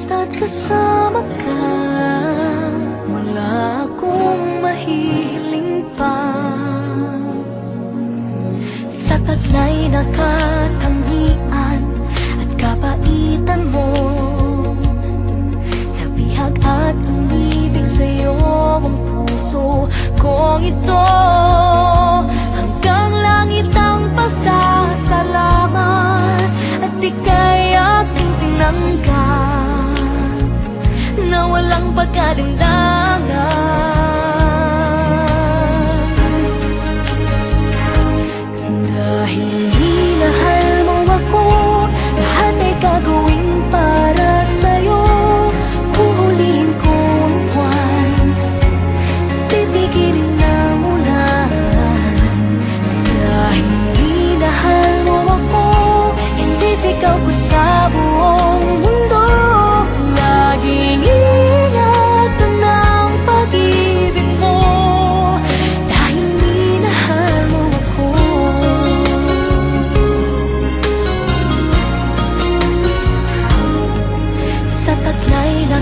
basta't kasama ka, wala akong mahihiling pa. Sa taglay na katangian at kapaitan mo, nabihag at umibig sa'yo ang puso kong ito. Hanggang langit ang pasasalamat at ika'y aking tinanggap na walang pag-alinlangan. Dahil minahal mo ako, lahat ay gagawin para sa'yo. Huhulihin ko ang buwan, pipigilin ng ulan. Dahil minahal mo ako, isisigaw ko sa buong mundo. Laging ingatan ng pag-ibig mo, dahil minahal mo ako. Sa taglay na